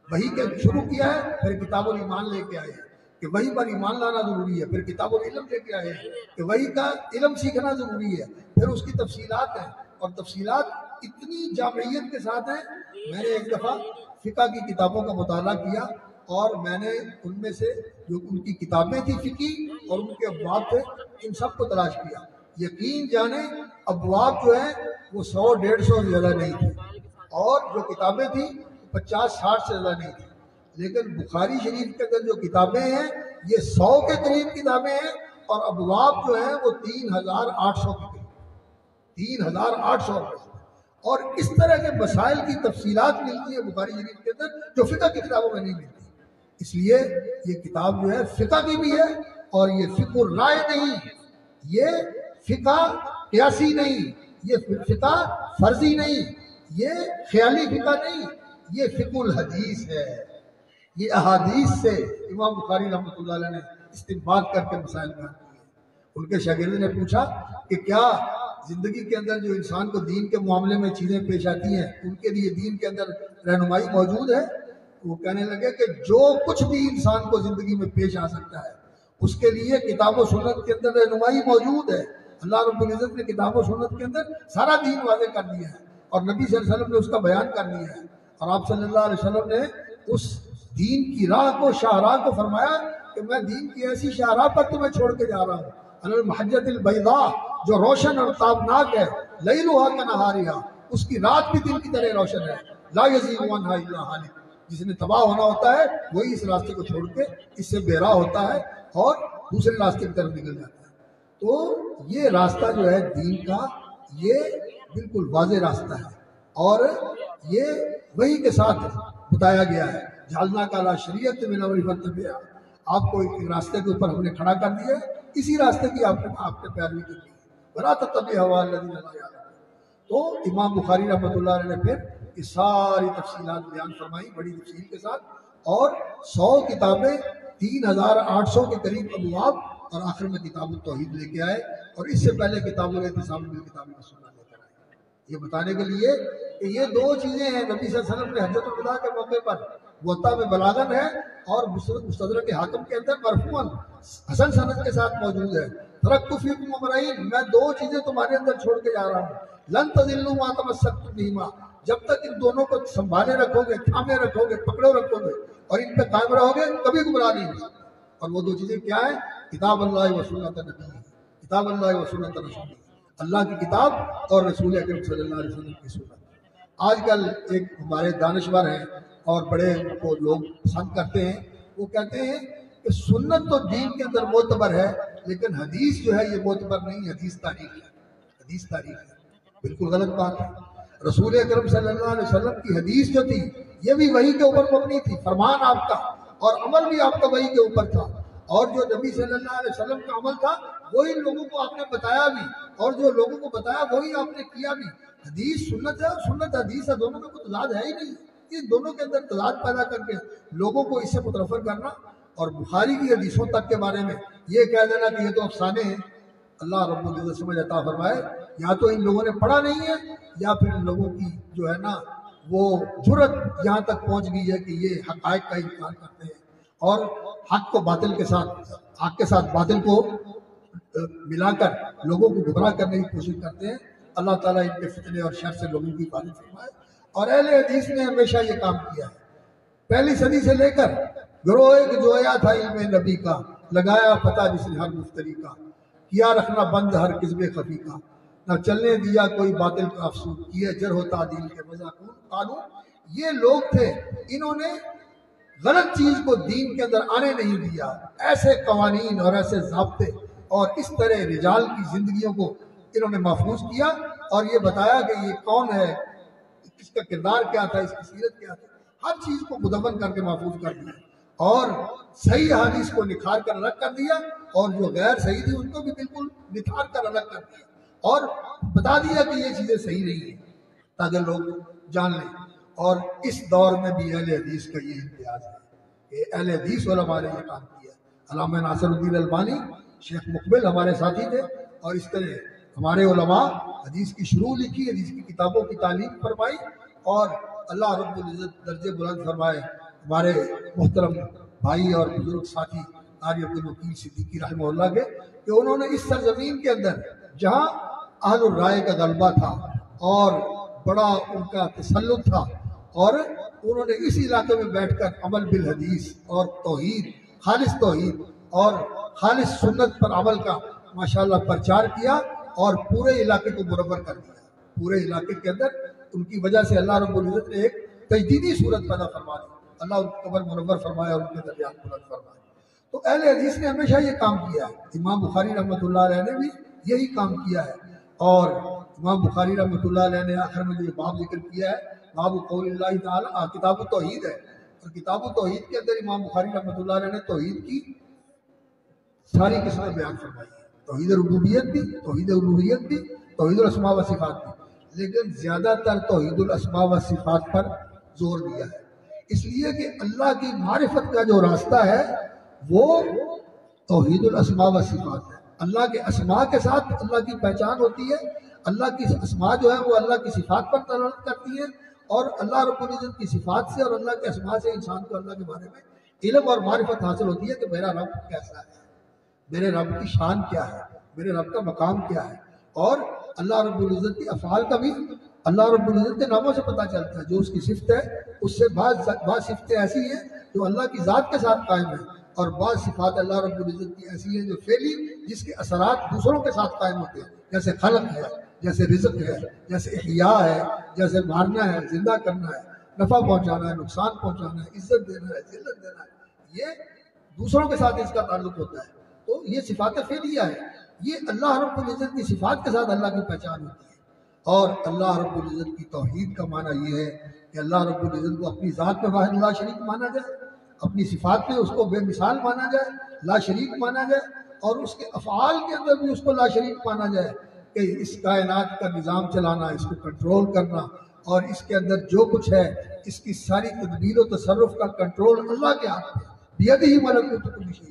وحی کے شروع کیا ہے، پھر کتاب الایمان لے کے آئے ہیں کہ وحی پر ایمان لانا ضروری ہے، پھر کتاب العلم لے کے آئے ہیں کہ وحی کا علم سیکھنا ضروری ہے، پھر اس کی تفصیلات ہیں، اور تفصیلات اتنی جامعیت کے ساتھ ہیں۔ میں نے ایک دفعہ فقہ کی کتابوں کا مطالعہ کیا، اور میں نے ان میں سے جو ان کی کتابیں تھیں فقہی اور ان کے ابواب تھے، ان سب کو تلاش کیا۔ یقین جانے ابواب جو ہیں وہ 100-150 سے زیادہ نہیں تھے، اور جو کتابیں تھیں 50-60 سے زیادہ نہیں تھیں، لیکن بخاری شریف کے اندر جو کتابیں ہیں یہ 100 کے قریب کتابیں ہیں، اور ابواب جو ہیں وہ 3800 کے قریب، 3800 اور اس طرح کے مسائل کی تفصیلات ملتی ہیں بخاری شریف کے اندر جو فقہ کی کتابوں میں نہیں ملتی۔ اس لیے یہ کتاب جو ہے فقہ کی بھی ہے، اور یہ فقہ الرائے نہیں، یہ فقہ قیاسی نہیں، یہ فقہ فرضی نہیں، یہ خیالی فقہ نہیں، یہ فقہ الحدیث ہے۔ یہ احادیث سے امام بخاری رحمۃ اللہ علیہ نے استنباط کر کے مسائل بیان کیے۔ ان کے شاگرد نے پوچھا کہ کیا زندگی کے اندر جو انسان کو دین کے معاملے میں چیزیں پیش آتی ہیں ان کے لیے دین کے اندر رہنمائی موجود ہے؟ وہ کہنے لگے کہ جو کچھ بھی انسان کو زندگی میں پیش آ سکتا ہے اس کے لیے کتاب و سنت کے اندر رہنمائی موجود ہے۔ اللہ رب العزت نے کتاب و سنت کے اندر سارا دین واضح کر دیا ہے، اور نبی صلی اللہ علیہ وسلم نے اس کا بیان کر دیا ہے، اور آپ صلی اللہ علیہ وسلم نے اس دین کی راہ کو، شاہراہ کو فرمایا کہ میں دین کی ایسی شاہراہ پر تمہیں چھوڑ کے جا رہا ہوں، المحجۃ البیضاء، جو روشن اور تابناک ہے، لیلھا کنہارھا، اس کی رات بھی دن کی طرح روشن ہے، لا یزیغ عنہا الا ہالک، جس نے تباہ ہونا ہوتا ہے وہی اس راستے کو چھوڑ کے اس سے بے راہ ہوتا ہے اور دوسرے راستے کی طرف نکل جاتا ہے۔ تو یہ راستہ جو ہے دین کا، یہ بالکل واضح راستہ ہے، اور یہ وحی کے ساتھ بتایا گیا ہے۔ جعلنا کا لا شریعت من امر فتبعھا، آپ کو ایک راستے کے اوپر ہم نے کھڑا کر دیا ہے، اسی راستے کی آپ نے پیروی کرنی ہے، ولا تتبع هوى الذين لا يعلمون۔ تو امام بخاری رحمۃ اللہ علیہ نے پھر یہ ساری تفصیلات بیان فرمائی بڑی تفصیل کے ساتھ، اور 100 کتابیں، 3800 کے قریب ابواب، اور آخر میں کتاب التوحید لے کے آئے، اور اس سے پہلے کتاب الاعتصام بالکتاب والسنہ لے کر آئے، یہ بتانے کے لیے کہ یہ دو چیزیں ہیں نبی صلی اللہ علیہ وسلم نے حجۃ الوداع کے موقع پر موطا میں بلاغت ہے اور مستدرک حاکم کے اندر مرفوعاً حسن سند کے ساتھ موجود ہے، ترکت فیکم امرین، میں دو چیزیں تمہارے اندر چھوڑ کے جا رہا ہوں، لن تضلوا ما تمسکتم بہما، جب تک ان دونوں کو سنبھالے رکھو گے، تھامے رکھو گے، پکڑے رکھو گے اور ان پہ قائم رہو گے، کبھی گمراہ نہیں ہوگا۔ اور وہ دو چیزیں کیا ہیں؟ کتاب اللہ و سنت نبی، کتاب اللہ و سنت رسول، اللہ کی کتاب اور رسول اکرم صلی اللہ علیہ وسلم کی سنت۔ آج کل ایک ہمارے دانشور ہیں اور بڑے ان کو لوگ پسند کرتے ہیں، وہ کہتے ہیں کہ سنت تو دین کے اندر معتبر ہے لیکن حدیث جو ہے یہ معتبر نہیں، حدیث تاریخ ہے، حدیث تاریخ ہے۔ بالکل غلط بات ہے۔ رسول اکرم صلی اللہ علیہ وسلم کی حدیث جو تھی یہ بھی وحی کے اوپر مبنی تھی، فرمان آپ کا اور عمل بھی آپ کا وحی کے اوپر تھا، اور جو نبی صلی اللہ علیہ وسلم کا عمل تھا وہی لوگوں کو آپ نے بتایا بھی، اور جو لوگوں کو بتایا وہی آپ نے کیا بھی۔ حدیث سنت ہے اور سنت حدیث ہے، دونوں میں کوئی تضاد ہے ہی نہیں، ان دونوں کے اندر تضاد پیدا کر کے لوگوں کو اس سے متنفر کرنا اور بخاری کی حدیثوں تک کے بارے میں یہ کہہ دینا کہ یہ تو افسانے ہیں، اللہ رب العزت سمجھ عطا فرمائے، یا تو ان لوگوں نے پڑھا نہیں ہے یا پھر ان لوگوں کی جو ہے نا وہ جرت یہاں تک پہنچ گئی ہے کہ یہ حقائق کا انکار کرتے ہیں اور حق کو باطل کے ساتھ، حق کے ساتھ باطل کو ملا کر لوگوں کو گمراہ کرنے کی کوشش کرتے ہیں۔ اللہ تعالیٰ ان کے فتنے اور شر سے لوگوں کی حفاظت فرمائے۔ اور اہل حدیث نے ہمیشہ یہ کام کیا ہے، پہلی صدی سے لے کر گروہ ایک جویا تھا علم نبی کا، لگایا پتہ جس نے ہر مفتری کا، کیا رکھنا بند ہر قسم خفی کا، نہ چلنے دیا کوئی باطل کا افسون، کیے جر و تعدیل کے مذاکون قانون۔ یہ لوگ تھے، انہوں نے غلط چیز کو دین کے اندر آنے نہیں دیا، ایسے قوانین اور ایسے ضابطے اور اس طرح رجال کی زندگیوں کو انہوں نے محفوظ کیا اور یہ بتایا کہ یہ کون ہے، اس کا کردار کیا تھا، اس کی سیرت کیا تھی، ہر چیز کو مدون کر کے محفوظ کر دیا اور صحیح حدیث کو نکھار کر الگ کر دیا اور جو غیر صحیح تھی ان کو بھی بالکل نکھار کر الگ کر دیا اور بتا دیا کہ یہ چیزیں صحیح نہیں ہیں تاکہ لوگ جان لیں۔ اور اس دور میں بھی اہل حدیث کا یہ امتیاز ہے کہ اہل حدیث علماء نے یہ کام کیا۔ علامہ ناصر الدین البانی، شیخ مقبل ہمارے ساتھی تھے، اور اس طرح ہمارے علماء حدیث کی شروع لکھی، حدیث کی کتابوں کی تعلیم فرمائی، اور اللہ رب العزت درجے بلند فرمائے ہمارے محترم بھائی اور بزرگ ساتھی قاری عبدالوکیل صدیقی رحمہ اللہ کے، کہ انہوں نے اس سرزمین کے اندر جہاں اہل الرائے کا غلبہ تھا اور بڑا ان کا تسلط تھا، اور انہوں نے اس علاقے میں بیٹھ کر عمل بالحدیث اور توحید اور خالص سنت پر عمل کا ماشاءاللہ پرچار کیا اور پورے علاقے کو منور کر دیا۔ پورے علاقے کے اندر ان کی وجہ سے اللہ رب العزت نے ایک تجدیدی صورت پیدا فرما دی، اللہ ان کی قبر منور فرمایا اور ان کے درجات بلند فرمائے۔ تو اہل حدیث نے ہمیشہ یہ کام کیا ہے۔ امام بخاری رحمۃ اللہ علیہ نے بھی یہی کام کیا ہے، اور امام بخاری رحمۃ اللہ علیہ نے آخر میں جو یہ باب ذکر کیا ہے، باب قول اللہ تعالیٰ، کتاب التوحید ہے، اور کتاب التوحید کے اندر امام بخاری رحمۃ اللہ علیہ نے توحید کی ساری قسمیں بیان فرمائی ہیں، توحید ربوبیت بھی، توحید الوہیت بھی، توحید الاسماء و صفات بھی، لیکن زیادہ تر توحید الاسماء و صفات پر زور دیا ہے، اس لیے کہ اللہ کی معرفت کا جو راستہ ہے وہ توحید الاسماء و صفات ہے۔ اللہ کے اسماء کے ساتھ اللہ کی پہچان ہوتی ہے، اللہ کی اسماء جو ہے وہ اللہ کی صفات پر دلالت کرتی ہیں، اور اللہ رب العزت کی صفات سے اور اللہ کے اسماء سے انسان کو اللہ کے بارے میں علم اور معرفت حاصل ہوتی ہے کہ میرا رب کیسا ہے، میرے رب کی شان کیا ہے، میرے رب کا مقام کیا ہے، اور اللہ رب العزت کی افعال کا بھی اللہ رب العزت کے ناموں سے پتہ چلتا ہے، جو اس کی صفت ہے اس سے بعض صفتیں ایسی ہیں جو اللہ کی ذات کے ساتھ قائم ہیں، اور بعض صفات اللہ رب العزت کی ایسی ہیں جو فعلی، جس کے اثرات دوسروں کے ساتھ قائم ہوتے ہیں، جیسے خلق ہے، جیسے رزق ہے، جیسے احیاء ہے، جیسے مارنا ہے، زندہ کرنا ہے، نفع پہنچانا ہے، نقصان پہنچانا ہے، عزت دینا ہے، ذلت دینا ہے، یہ دوسروں کے ساتھ اس کا تعلق ہوتا ہے۔ تو یہ صفات فعلیہ ہے، یہ اللہ رب العزت کی صفات کے ساتھ اللہ کی پہچان ہوتی ہے۔ اور اللہ رب العزت کی توحید کا معنی یہ ہے کہ اللہ رب العزت کو اپنی ذات میں واحد لا شریک مانا جائے، اپنی صفات میں اس کو بے مثال مانا جائے، لا شریک مانا جائے، اور اس کے افعال کے اندر بھی اس کو لا شریک مانا جائے کہ اس کائنات کا نظام چلانا، اس کو کنٹرول کرنا، اور اس کے اندر جو کچھ ہے اس کی ساری تدبیر و تصرف کا کنٹرول اللہ کے ہاتھ میں، بیدہ ملکوت کل شیء،